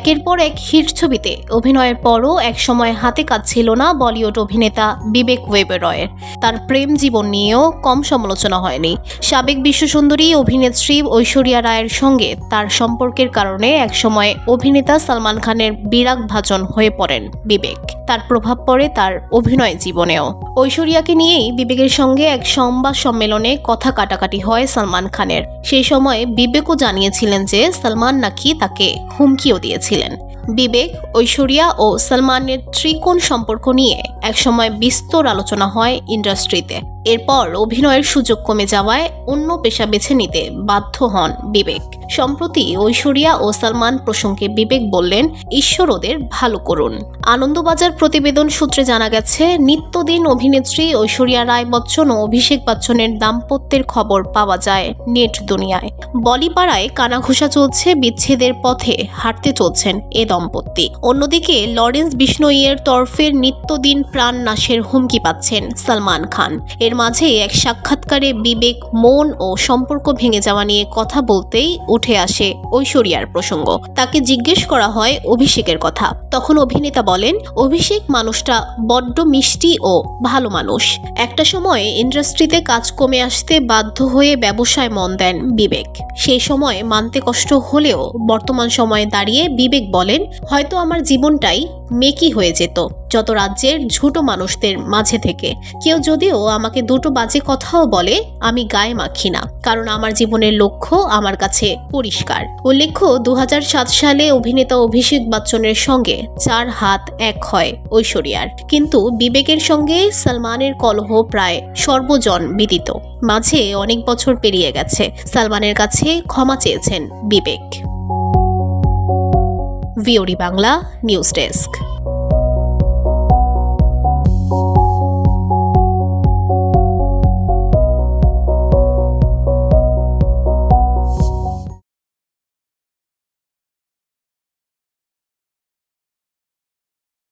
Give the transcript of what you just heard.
একের পর এক হিট ছবিতে অভিনয়ের পরও একসময় হাতে কাজ ছিল না বলিউড অভিনেতা বিবেক ওবেরয়ের। তার প্রেম জীবন নিয়েও কম সমালোচনা হয়নি। সাবেক বিশ্বসুন্দরী অভিনেত্রী ঐশ্বরিয়া রায়ের সঙ্গে তার সম্পর্কের কারণে একসময় অভিনেতা সালমান খানের বিরাগভাজন হয়ে পড়েন বিবেক। তার প্রভাব পড়ে তার অভিনয় জীবনেও। ঐশ্বরিয়াকে নিয়েই বিবেকের সঙ্গে এক সংবাদ সম্মেলনে কথা কাটাকাটি হয় সালমান খানের। সেই সময় বিবেকও জানিয়েছিলেন যে সালমান নাকি তাকে হুমকিও দিয়েছিলেন। বিবেক, ঐশ্বরিয়া ও সালমানের ত্রিকোণ সম্পর্ক নিয়ে একসময় বিস্তর আলোচনা হয় ইন্ডাস্ট্রিতে। এরপর অভিনয়ের সুযোগ কমে যাওয়ায় অন্য পেশা বেছে নিতে বাধ্য হন বিবেক। সম্প্রতি ঐশ্বরিয়া ও সালমান প্রসঙ্গে বিবেক বললেন, ঈশ্বর ওদের ভালো করুন। আনন্দবাজার প্রতিবেদন সূত্রে জানা গেছে, নিত্যদিন অভিনেত্রী ঐশ্বরিয়া রায় বচ্চন ও অভিষেক বচ্চনের দাম্পত্যের খবর পাওয়া যায় নেট দুনিয়ায়। বলিপাড়ায় কানাঘুষা চলছে, বিচ্ছেদের পথে হাঁটতে চলছেন এ দম্পতি। অন্যদিকে লরেন্স বিষ্ণোইয়ের তরফের নিত্যদিন প্রাণ নাশের হুমকি পাচ্ছেন সালমান খান। এর মাঝে এক সাক্ষাৎকারে বিবেক মন ও সম্পর্ক ভেঙে যাওয়া নিয়ে কথা বলতেই উঠে আসে ঐশ্বরিয়ার প্রসঙ্গ। তাকে জিজ্ঞেস করা হয় অভিষেকের কথা। তখন অভিনেতা বলেন, অভিষেক মানুষটা বড্ড মিষ্টি ও ভালো মানুষ। একটা সময় ইন্ডাস্ট্রিতে কাজ কমে আসতে বাধ্য হয়ে ব্যবসায় মন দেন বিবেক। সেই সময় মানতে কষ্ট হলেও বর্তমান সময়ে দাঁড়িয়ে বিবেক বলেন, হয়তো আমার জীবনটাই মেকি হয়ে যেত যত রাজ্যের ঝুটো মানুষদের মাঝে থেকে। কেউ যদিও আমাকে দুটো বাজে কথাও বলে, আমি গায়ে মাখি না, কারণ আমার জীবনের লক্ষ্য আমার কাছে পরিষ্কার। উল্লেখ্য, 2007 সালে অভিনেতা অভিষেক বচ্চনের সঙ্গে 4 হাত এক হয় ঐশ্বরিয়ার। কিন্তু বিবেকের সঙ্গে সালমানের কলহ প্রায় সর্বজন বিদিত। মাঝে অনেক বছর পেরিয়ে গেছে। সালমানের কাছে ক্ষমা চেয়েছেন Bibek. VOD Bangla news desk.